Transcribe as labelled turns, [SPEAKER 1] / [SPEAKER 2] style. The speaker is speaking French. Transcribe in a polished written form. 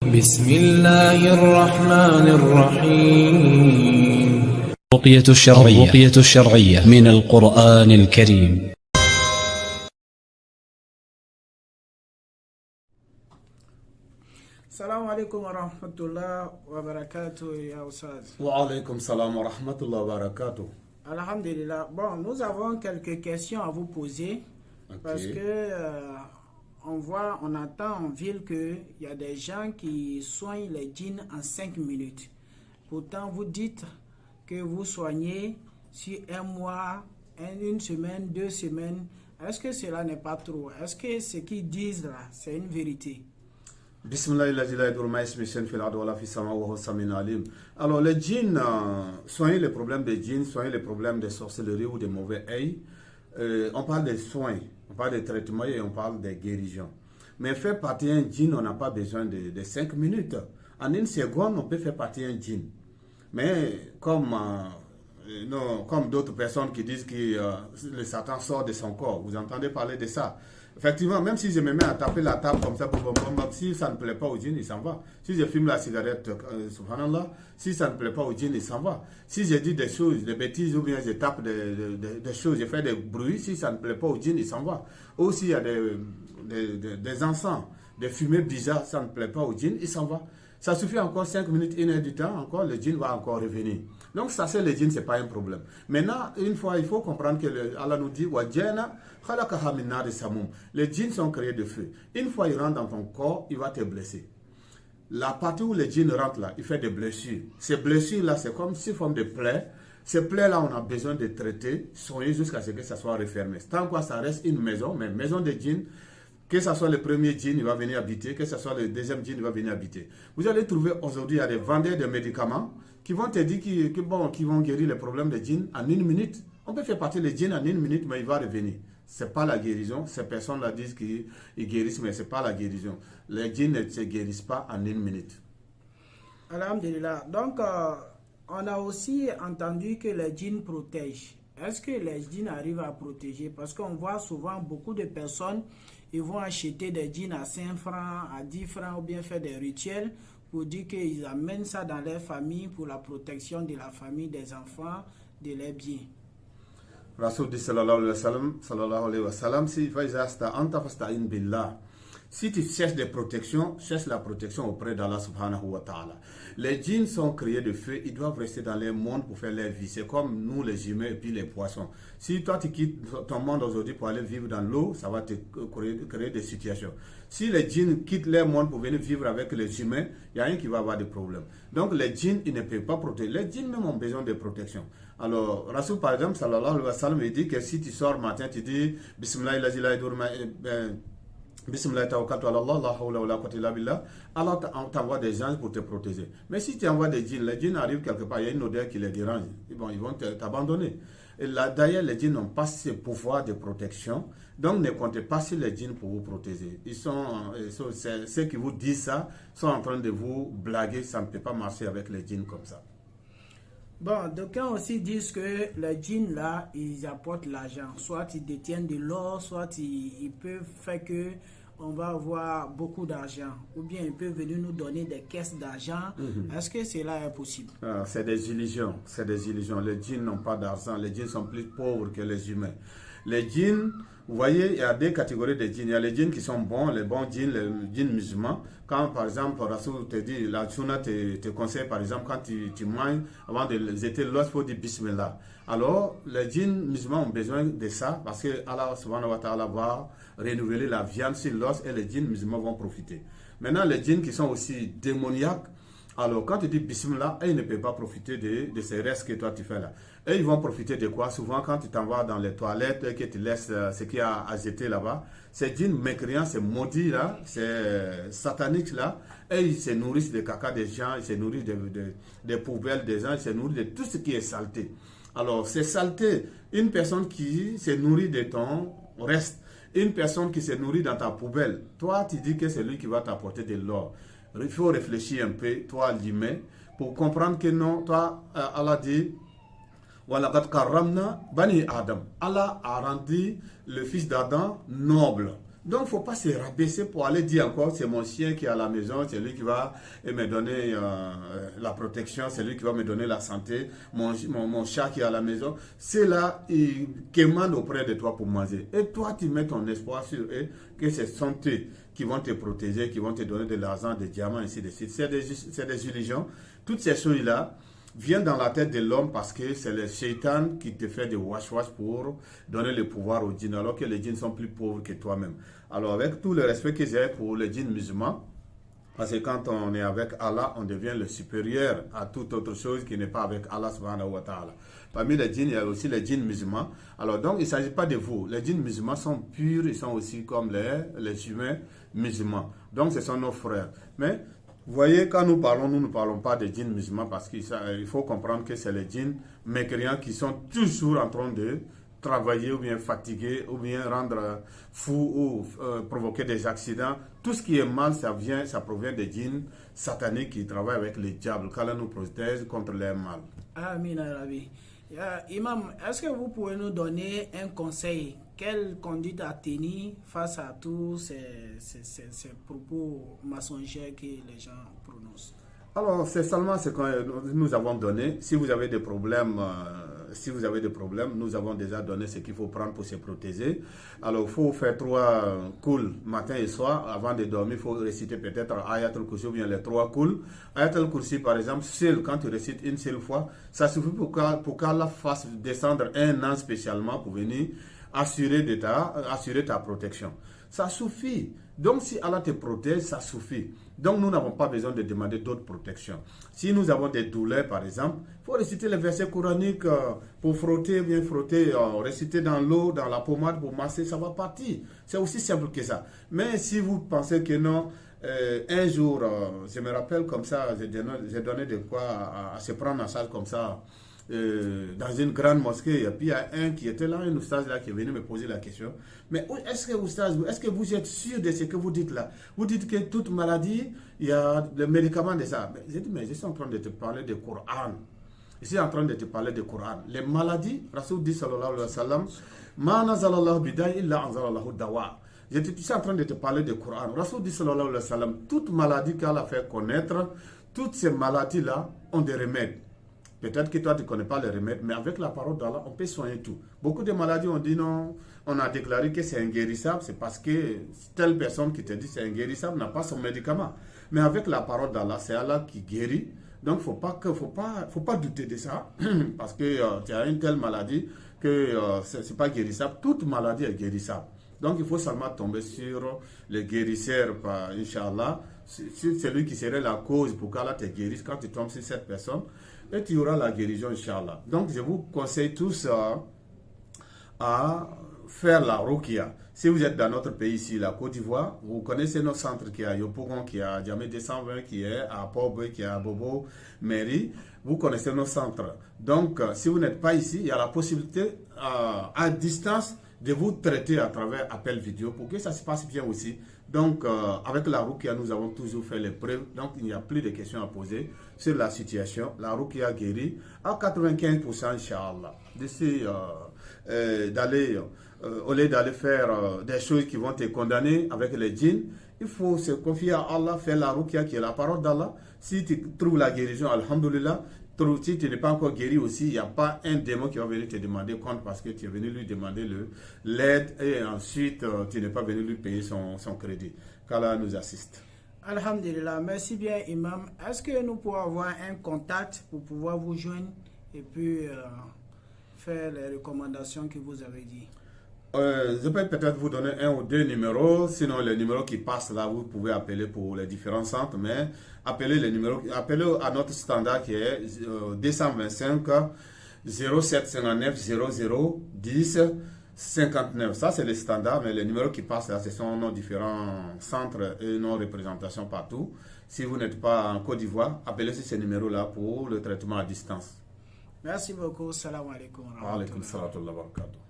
[SPEAKER 1] بسم الله الرحمن الرحيم.
[SPEAKER 2] الرقية الشرعية من القرآن الكريم.
[SPEAKER 3] السلام عليكم ورحمة الله وبركاته يا أستاذ.
[SPEAKER 4] وعليكم السلام ورحمة الله وبركاته.
[SPEAKER 3] Alhamdulillah. Bon, nous avons quelques questions à vous poser parce que on entend en ville qu'il y a des gens qui soignent les djinns en 5 minutes. Pourtant, vous dites que vous soignez sur un mois, une semaine, 2 semaines. Est-ce que cela n'est pas trop? Est-ce que ce qu'ils disent là, c'est une vérité?
[SPEAKER 4] Alors les djinns, soigner les problèmes des djinns, soigner les problèmes de sorcellerie ou de mauvais œil, on parle des soins, on parle des traitements et on parle des guérisons. Mais faire partir un djinn, on n'a pas besoin de 5 minutes. En une seconde, on peut faire partir un djinn. Mais comme d'autres personnes qui disent que le Satan sort de son corps, vous entendez parler de ça. Effectivement, même si je me mets à taper la table comme ça, si ça ne plaît pas au djinn, il s'en va. Si je fume la cigarette, subhanallah, si ça ne plaît pas au djinn, il s'en va. Si je dis des choses, des bêtises, ou bien je tape des choses, je fais des bruits, si ça ne plaît pas au djinn, il s'en va. Ou s'il y a des encens, des fumées bizarres, ça ne plaît pas au djinn, il s'en va. Ça suffit encore 5 minutes, 1 heure du temps, encore le djinn va encore revenir. Donc ça c'est le djinn, c'est pas un problème. Maintenant, une fois, il faut comprendre que Allah nous dit les djinns sont créés de feu. Une fois il rentre dans ton corps, il va te blesser. La partie où le djinn rentre là, il fait des blessures. Ces blessures là, c'est comme si forme de plaies. Ces plaies là, on a besoin de traiter, soigner jusqu'à ce que ça soit refermé. Tant que ça reste une maison, mais maison de djinn, que ce soit le premier djinn, il va venir habiter, que ce soit le deuxième djinn, il va venir habiter. Vous allez trouver aujourd'hui, il y a des vendeurs de médicaments qui vont te dire qu'ils vont guérir les problèmes de djinn en 1 minute. On peut faire partir le djinn en 1 minute, mais il va revenir. Ce n'est pas la guérison. Ces personnes-là disent qu'ils guérissent, mais ce n'est pas la guérison. Les djinns ne se guérissent pas en 1 minute.
[SPEAKER 3] Alhamdulillah. Donc, on a aussi entendu que les djinns protègent. Est-ce que les djinns arrivent à protéger? Parce qu'on voit souvent beaucoup de personnes, ils vont acheter des djinns à 5 francs, à 10 francs, ou bien faire des rituels pour dire qu'ils amènent ça dans leur famille pour la protection de la famille, des enfants, de leurs biens.
[SPEAKER 4] Rasul dit sallallahu alayhi wa sallam, si tu cherches des protections, cherche la protection auprès d'Allah subhanahu wa ta'ala. Les djinns sont créés de feu, ils doivent rester dans les mondes pour faire leur vie. C'est comme nous les humains et puis les poissons. Si toi tu quittes ton monde aujourd'hui pour aller vivre dans l'eau, ça va te créer des situations. Si les djinns quittent leur monde pour venir vivre avec les humains, il y a rien qui va avoir des problèmes. Donc les djinns, ils ne peuvent pas protéger. Les djinns même ont besoin de protection. Alors, Rasul par exemple, sallallahu alayhi wa sallam, il dit que si tu sors matin, tu dis Bismillah, Bismillah, Allah t'envoie des anges pour te protéger. Mais si tu envoies des djinns, les djinns arrivent quelque part, il y a une odeur qui les dérange. Bon, ils vont t'abandonner. D'ailleurs, les djinns n'ont pas ce pouvoir de protection. Donc, ne comptez pas sur les djinns pour vous protéger. Ceux qui vous disent ça sont en train de vous blaguer. Ça ne peut pas marcher avec les djinns comme ça.
[SPEAKER 3] Bon, d'aucuns aussi disent que les djinns là, ils apportent l'argent. Soit ils détiennent de l'or, soit ils peuvent faire que on va avoir beaucoup d'argent. Ou bien ils peuvent venir nous donner des caisses d'argent. Est-ce que cela est possible?
[SPEAKER 4] C'est des illusions. C'est des illusions. Les djinns n'ont pas d'argent. Les djinns sont plus pauvres que les humains. Les djinns, vous voyez, il y a deux catégories de djinns. Il y a les djinns qui sont bons, les bons djinns, les djinns musulmans. Quand par exemple, Rasoul te dit, la sunna te conseille par exemple, quand tu manges, avant de jeter l'os, il faut dire Bismillah. Alors, les djinns musulmans ont besoin de ça parce que Allah subhanahu wa ta'ala va renouveler la viande sur l'os et les djinns musulmans vont profiter. Maintenant, les djinns qui sont aussi démoniaques, alors quand tu dis Bismillah, ils ne peuvent pas profiter de ces restes que toi tu fais là. Et ils vont profiter de quoi? Souvent quand tu t'en vas dans les toilettes et que tu laisses ce qu'il y a à jeter là-bas, ces djinns mécréants, ces maudits là, ces sataniques là, et ils se nourrissent des caca des gens, ils se nourrissent des poubelles des gens, ils se nourrissent de tout ce qui est saleté. Alors c'est saleté, une personne qui se nourrit de ton reste, une personne qui se nourrit dans ta poubelle, toi tu dis que c'est lui qui va t'apporter de l'or. Il faut réfléchir un peu, toi l'humain, pour comprendre que non, toi, Allah dit, Allah a rendu le fils d'Adam noble. Donc, il ne faut pas se rabaisser pour aller dire encore, c'est mon chien qui est à la maison, c'est lui qui va me donner la protection, c'est lui qui va me donner la santé, mon chat qui est à la maison. C'est là, il quémande auprès de toi pour manger. Et toi, tu mets ton espoir sur eux, que ce sont eux qui vont te protéger, qui vont te donner de l'argent, des diamants, ainsi de suite. C'est des illusions. Toutes ces choses-là viennent dans la tête de l'homme parce que c'est le shaitan qui te fait des wash-wash pour donner le pouvoir aux djinns, alors que les djinns sont plus pauvres que toi-même. Alors avec tout le respect que j'ai pour les djinns musulmans, parce que quand on est avec Allah, on devient le supérieur à toute autre chose qui n'est pas avec Allah subhanahu wa ta'ala. Parmi les djinns, il y a aussi les djinns musulmans. Alors donc, il ne s'agit pas de vous. Les djinns musulmans sont purs, ils sont aussi comme les humains musulmans. Donc, ce sont nos frères. Mais, vous voyez, quand nous ne parlons pas des djinns musulmans parce qu'il faut comprendre que c'est les djinns mécréants qui sont toujours en train de travailler ou bien fatiguer ou bien rendre fou ou provoquer des accidents. Tout ce qui est mal, ça provient des djinns sataniques qui travaillent avec les diables. Qu'Allah nous protège contre les mal.
[SPEAKER 3] Amin Arabi. Imam, est-ce que vous pouvez nous donner un conseil? Quelle conduite à tenir face à tous ces propos mensongers que les gens prononcent?
[SPEAKER 4] Alors, c'est seulement ce que nous avons donné. Si vous avez des problèmes, nous avons déjà donné ce qu'il faut prendre pour se protéger. Alors, il faut faire 3 couls matin et soir. Avant de dormir, il faut réciter peut-être Ayatul Kursi ou bien les 3 couls. Ayatul Kursi, par exemple, seul, quand tu récites une seule fois, ça suffit pour qu'Allah fasse descendre un an spécialement pour venir assurer ta protection. Ça suffit. Donc, si Allah te protège, ça suffit. Donc, nous n'avons pas besoin de demander d'autres protections. Si nous avons des douleurs, par exemple, il faut réciter les versets coraniques pour frotter, réciter dans l'eau, dans la pommade pour masser, ça va partir. C'est aussi simple que ça. Mais si vous pensez que non, un jour, je me rappelle comme ça, j'ai donné de quoi à se prendre en charge comme ça. Dans une grande mosquée, et puis il y a un qui était là, un oustaz là qui est venu me poser la question. Mais est-ce que vous êtes sûr de ce que vous dites là? Vous dites que toute maladie, il y a le médicament de ça. J'ai dit, mais je suis en train de te parler du Coran. Je suis en train de te parler du Coran. Les maladies, Rasoul dit sallallahu alayhi wa sallam, ma nazalallahu bida'i illa anzalallahu dawa. Je suis en train de te parler du Coran. Rasoul dit sallallahu alayhi wa sallam, toute maladie qu'Allah a fait connaître, toutes ces maladies là ont des remèdes. Peut-être que toi, tu ne connais pas les remèdes, mais avec la parole d'Allah, on peut soigner tout. Beaucoup de maladies, on dit non, on a déclaré que c'est inguérissable, c'est parce que telle personne qui te dit c'est inguérissable n'a pas son médicament. Mais avec la parole d'Allah, c'est Allah qui guérit. Donc, faut pas douter de ça, parce que tu as une telle maladie que c'est pas guérissable. Toute maladie est guérissable. Donc, il faut seulement tomber sur le guérisseur, Inch'Allah, sur celui qui serait la cause pour qu'Allah te guérisse quand tu tombes sur cette personne. Et tu auras la guérison, Inch'Allah. Donc, je vous conseille tous à faire la ruqya. Si vous êtes dans notre pays ici, la Côte d'Ivoire, vous connaissez nos centres qui est à Yopougon, qui est à Djamé 220, qui est à Pobe, qui est à Bobo, Mairie. Vous connaissez nos centres. Donc, si vous n'êtes pas ici, il y a la possibilité à distance de vous traiter à travers appel vidéo pour que ça se passe bien aussi. Donc, avec la ruqya, nous avons toujours fait les preuves. Donc, il n'y a plus de questions à poser sur la situation. La ruqya guérit à 95%, Inch'Allah. D'ici, au lieu d'aller faire des choses qui vont te condamner avec les djinns, il faut se confier à Allah, faire la ruqya qui est la parole d'Allah. Si tu trouves la guérison, alhamdulillah. Si tu n'es pas encore guéri aussi, il n'y a pas un démon qui va venir te demander compte parce que tu es venu lui demander l'aide et ensuite tu n'es pas venu lui payer son crédit. Qu'Allah nous assiste.
[SPEAKER 3] Alhamdulillah, merci bien Imam. Est-ce que nous pouvons avoir un contact pour pouvoir vous joindre et puis faire les recommandations que vous avez dit?
[SPEAKER 4] Je peux peut-être vous donner 1 ou 2 numéros, sinon les numéros qui passent là, vous pouvez appeler pour les différents centres, mais appelez à notre standard qui est 225 0759 00 10 59. Ça c'est le standard, mais les numéros qui passent là, ce sont nos différents centres et nos représentations partout. Si vous n'êtes pas en Côte d'Ivoire, appelez sur ces numéros-là pour le traitement à distance.
[SPEAKER 3] Merci beaucoup. Salam alaikum.
[SPEAKER 4] Wa alaikum salam wa barakatuh.